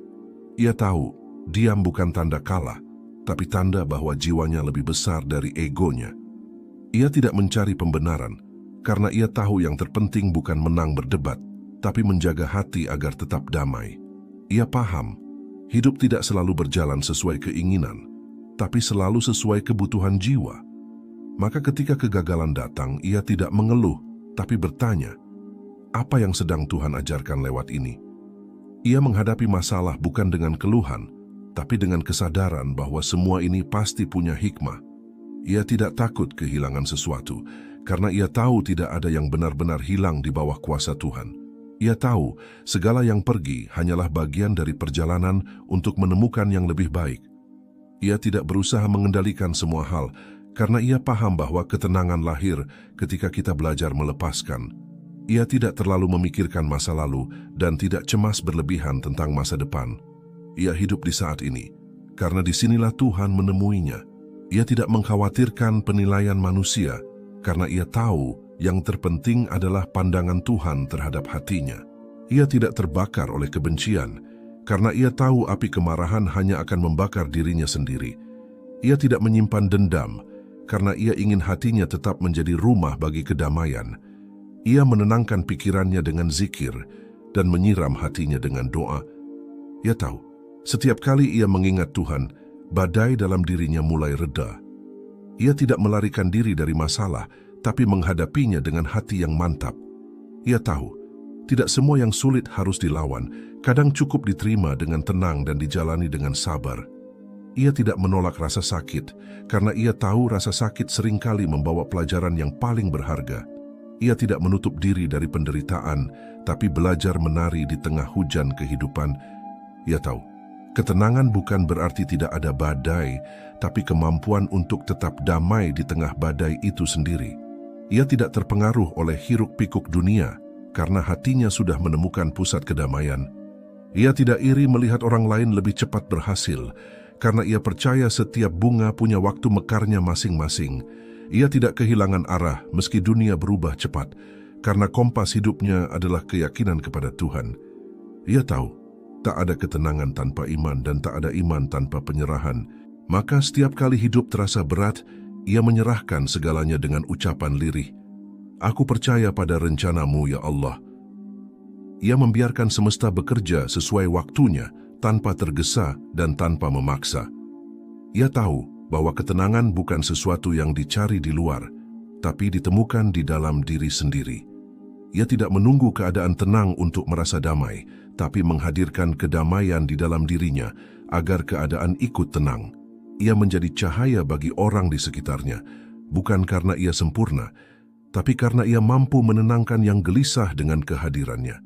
Ia tahu, diam bukan tanda kalah, tapi tanda bahwa jiwanya lebih besar dari egonya. Ia tidak mencari pembenaran, karena ia tahu yang terpenting bukan menang berdebat, tapi menjaga hati agar tetap damai. Ia paham, hidup tidak selalu berjalan sesuai keinginan, tapi selalu sesuai kebutuhan jiwa. Maka ketika kegagalan datang, ia tidak mengeluh, tapi bertanya, apa yang sedang Tuhan ajarkan lewat ini? Ia menghadapi masalah bukan dengan keluhan, tapi dengan kesadaran bahwa semua ini pasti punya hikmah. Ia tidak takut kehilangan sesuatu, karena ia tahu tidak ada yang benar-benar hilang di bawah kuasa Tuhan. Ia tahu segala yang pergi hanyalah bagian dari perjalanan untuk menemukan yang lebih baik. Ia tidak berusaha mengendalikan semua hal, karena ia paham bahwa ketenangan lahir ketika kita belajar melepaskan. Ia tidak terlalu memikirkan masa lalu dan tidak cemas berlebihan tentang masa depan. Ia hidup di saat ini, karena disinilah Tuhan menemuinya. Ia tidak mengkhawatirkan penilaian manusia, karena ia tahu yang terpenting adalah pandangan Tuhan terhadap hatinya. Ia tidak terbakar oleh kebencian, karena ia tahu api kemarahan hanya akan membakar dirinya sendiri. Ia tidak menyimpan dendam, karena ia ingin hatinya tetap menjadi rumah bagi kedamaian. Ia menenangkan pikirannya dengan zikir dan menyiram hatinya dengan doa. Ia tahu, setiap kali ia mengingat Tuhan, badai dalam dirinya mulai reda. Ia tidak melarikan diri dari masalah, tapi menghadapinya dengan hati yang mantap. Ia tahu, tidak semua yang sulit harus dilawan, kadang cukup diterima dengan tenang dan dijalani dengan sabar. Ia tidak menolak rasa sakit, karena ia tahu rasa sakit seringkali membawa pelajaran yang paling berharga. Ia tidak menutup diri dari penderitaan, tapi belajar menari di tengah hujan kehidupan. Ia tahu, Ketenangan bukan berarti tidak ada badai, tapi kemampuan untuk tetap damai di tengah badai itu sendiri. Ia tidak terpengaruh oleh hiruk-pikuk dunia, karena hatinya sudah menemukan pusat kedamaian. Ia tidak iri melihat orang lain lebih cepat berhasil, karena ia percaya setiap bunga punya waktu mekarnya masing-masing. Ia tidak kehilangan arah meski dunia berubah cepat, karena kompas hidupnya adalah keyakinan kepada Tuhan. Ia tahu, tak ada ketenangan tanpa iman dan tak ada iman tanpa penyerahan. Maka setiap kali hidup terasa berat, ia menyerahkan segalanya dengan ucapan lirih. Aku percaya pada rencanamu, ya Allah. Ia membiarkan semesta bekerja sesuai waktunya, tanpa tergesa dan tanpa memaksa. Ia tahu bahwa ketenangan bukan sesuatu yang dicari di luar, tapi ditemukan di dalam diri sendiri. Ia tidak menunggu keadaan tenang untuk merasa damai, tapi menghadirkan kedamaian di dalam dirinya agar keadaan ikut tenang. Ia menjadi cahaya bagi orang di sekitarnya, bukan karena ia sempurna, tapi karena ia mampu menenangkan yang gelisah dengan kehadirannya.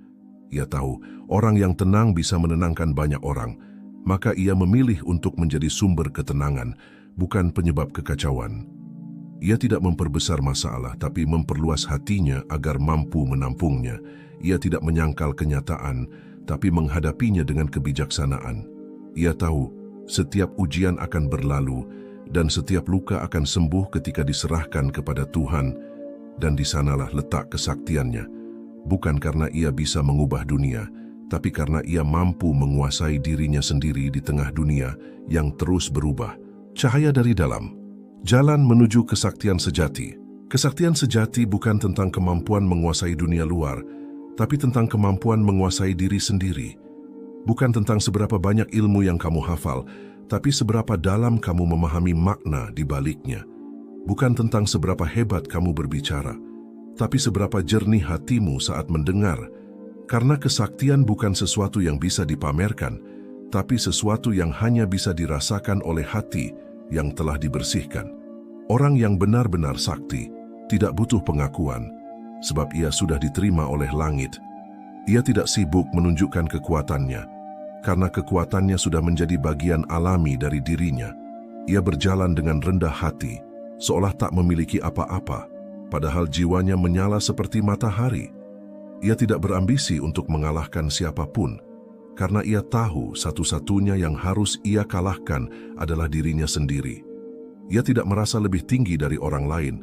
Ia tahu orang yang tenang bisa menenangkan banyak orang, maka ia memilih untuk menjadi sumber ketenangan, bukan penyebab kekacauan. Ia tidak memperbesar masalah, tapi memperluas hatinya agar mampu menampungnya. Ia tidak menyangkal kenyataan, tapi menghadapinya dengan kebijaksanaan. Ia tahu setiap ujian akan berlalu dan setiap luka akan sembuh ketika diserahkan kepada Tuhan, dan di sanalah letak kesaktiannya. Bukan karena ia bisa mengubah dunia, tapi karena ia mampu menguasai dirinya sendiri di tengah dunia yang terus berubah. Cahaya dari dalam. Jalan menuju kesaktian sejati. Kesaktian sejati bukan tentang kemampuan menguasai dunia luar, tapi tentang kemampuan menguasai diri sendiri. Bukan tentang seberapa banyak ilmu yang kamu hafal, tapi seberapa dalam kamu memahami makna di baliknya. Bukan tentang seberapa hebat kamu berbicara, tapi seberapa jernih hatimu saat mendengar. Karena kesaktian bukan sesuatu yang bisa dipamerkan, tapi sesuatu yang hanya bisa dirasakan oleh hati yang telah dibersihkan. Orang yang benar-benar sakti tidak butuh pengakuan, sebab ia sudah diterima oleh langit. Ia tidak sibuk menunjukkan kekuatannya, karena kekuatannya sudah menjadi bagian alami dari dirinya. Ia berjalan dengan rendah hati, seolah tak memiliki apa-apa, padahal jiwanya menyala seperti matahari. Ia tidak berambisi untuk mengalahkan siapapun, karena ia tahu satu-satunya yang harus ia kalahkan adalah dirinya sendiri. Ia tidak merasa lebih tinggi dari orang lain,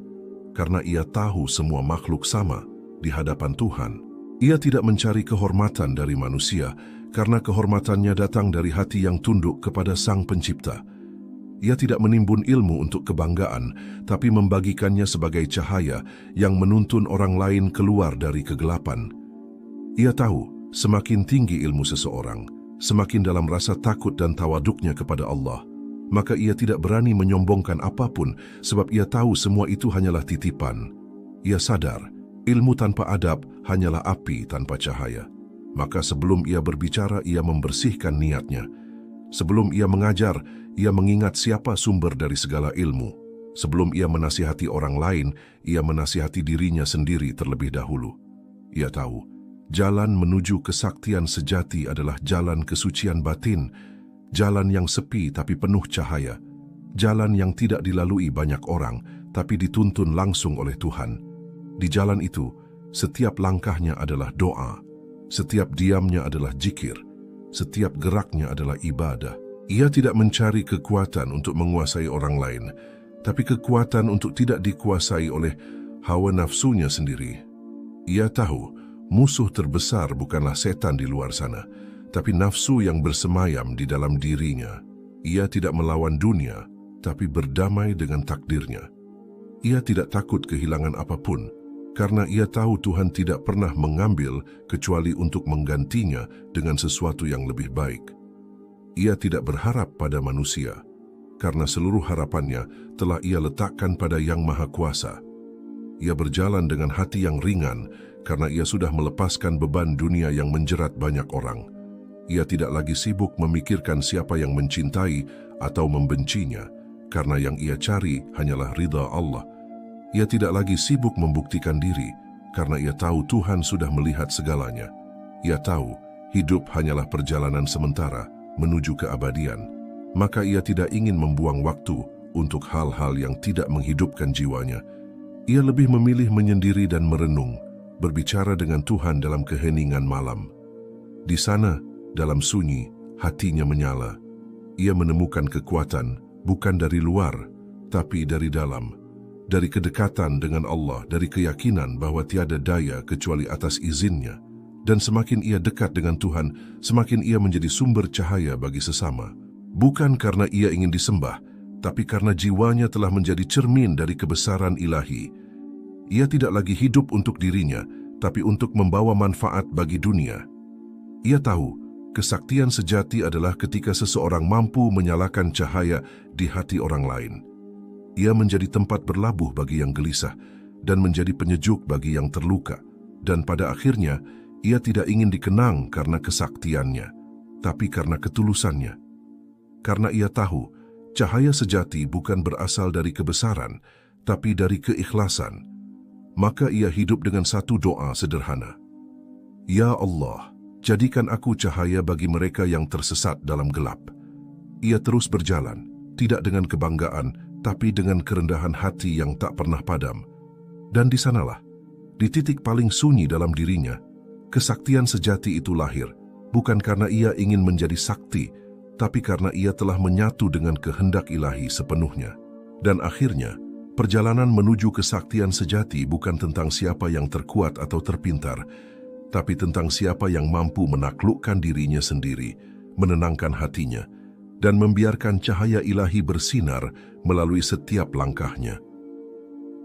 karena ia tahu semua makhluk sama di hadapan Tuhan. Ia tidak mencari kehormatan dari manusia, karena kehormatannya datang dari hati yang tunduk kepada Sang Pencipta. Ia tidak menimbun ilmu untuk kebanggaan, tapi membagikannya sebagai cahaya yang menuntun orang lain keluar dari kegelapan. Ia tahu, semakin tinggi ilmu seseorang, semakin dalam rasa takut dan tawaduknya kepada Allah. Maka ia tidak berani menyombongkan apapun, sebab ia tahu semua itu hanyalah titipan. Ia sadar, ilmu tanpa adab hanyalah api tanpa cahaya. Maka sebelum ia berbicara, ia membersihkan niatnya. Sebelum ia mengajar, ia mengingat siapa sumber dari segala ilmu. Sebelum ia menasihati orang lain, ia menasihati dirinya sendiri terlebih dahulu. Ia tahu, jalan menuju kesaktian sejati adalah jalan kesucian batin, jalan yang sepi tapi penuh cahaya, jalan yang tidak dilalui banyak orang, tapi dituntun langsung oleh Tuhan. Di jalan itu, setiap langkahnya adalah doa, setiap diamnya adalah zikir, setiap geraknya adalah ibadah. Ia tidak mencari kekuatan untuk menguasai orang lain, tapi kekuatan untuk tidak dikuasai oleh hawa nafsunya sendiri. Ia tahu, musuh terbesar bukanlah setan di luar sana, tapi nafsu yang bersemayam di dalam dirinya. Ia tidak melawan dunia, tapi berdamai dengan takdirnya. Ia tidak takut kehilangan apapun, karena ia tahu Tuhan tidak pernah mengambil kecuali untuk menggantinya dengan sesuatu yang lebih baik. Ia tidak berharap pada manusia, karena seluruh harapannya telah ia letakkan pada Yang Maha Kuasa. Ia berjalan dengan hati yang ringan, karena ia sudah melepaskan beban dunia yang menjerat banyak orang. Ia tidak lagi sibuk memikirkan siapa yang mencintai atau membencinya, karena yang ia cari hanyalah ridha Allah. Ia tidak lagi sibuk membuktikan diri, karena ia tahu Tuhan sudah melihat segalanya. Ia tahu hidup hanyalah perjalanan sementara, menuju keabadian, maka ia tidak ingin membuang waktu untuk hal-hal yang tidak menghidupkan jiwanya. Ia lebih memilih menyendiri dan merenung, berbicara dengan Tuhan dalam keheningan malam. Di sana, dalam sunyi, hatinya menyala. Ia menemukan kekuatan, bukan dari luar, tapi dari dalam. Dari kedekatan dengan Allah, dari keyakinan bahwa tiada daya kecuali atas izinnya. Dan semakin ia dekat dengan Tuhan, semakin ia menjadi sumber cahaya bagi sesama. Bukan karena ia ingin disembah, tapi karena jiwanya telah menjadi cermin dari kebesaran ilahi. Ia tidak lagi hidup untuk dirinya, tapi untuk membawa manfaat bagi dunia. Ia tahu, kesaktian sejati adalah ketika seseorang mampu menyalakan cahaya di hati orang lain. Ia menjadi tempat berlabuh bagi yang gelisah dan menjadi penyejuk bagi yang terluka. Dan pada akhirnya, ia tidak ingin dikenang karena kesaktiannya, tapi karena ketulusannya. Karena ia tahu, cahaya sejati bukan berasal dari kebesaran, tapi dari keikhlasan. Maka ia hidup dengan satu doa sederhana. Ya Allah, jadikan aku cahaya bagi mereka yang tersesat dalam gelap. Ia terus berjalan, tidak dengan kebanggaan, tapi dengan kerendahan hati yang tak pernah padam. Dan di sanalah, di titik paling sunyi dalam dirinya, kesaktian sejati itu lahir, bukan karena ia ingin menjadi sakti, tapi karena ia telah menyatu dengan kehendak ilahi sepenuhnya. Dan akhirnya, perjalanan menuju kesaktian sejati bukan tentang siapa yang terkuat atau terpintar, tapi tentang siapa yang mampu menaklukkan dirinya sendiri, menenangkan hatinya, dan membiarkan cahaya ilahi bersinar melalui setiap langkahnya.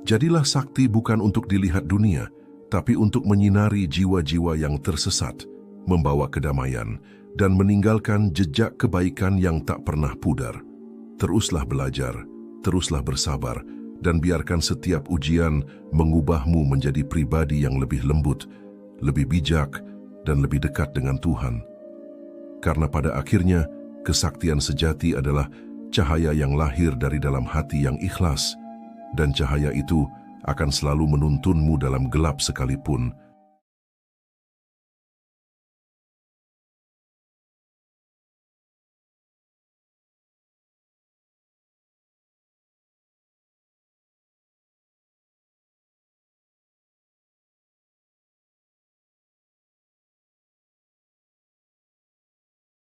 Jadilah sakti bukan untuk dilihat dunia, tapi untuk menyinari jiwa-jiwa yang tersesat, membawa kedamaian, dan meninggalkan jejak kebaikan yang tak pernah pudar. Teruslah belajar, teruslah bersabar, dan biarkan setiap ujian mengubahmu menjadi pribadi yang lebih lembut, lebih bijak, dan lebih dekat dengan Tuhan. Karena pada akhirnya, kesaktian sejati adalah cahaya yang lahir dari dalam hati yang ikhlas, dan cahaya itu akan selalu menuntunmu dalam gelap sekalipun,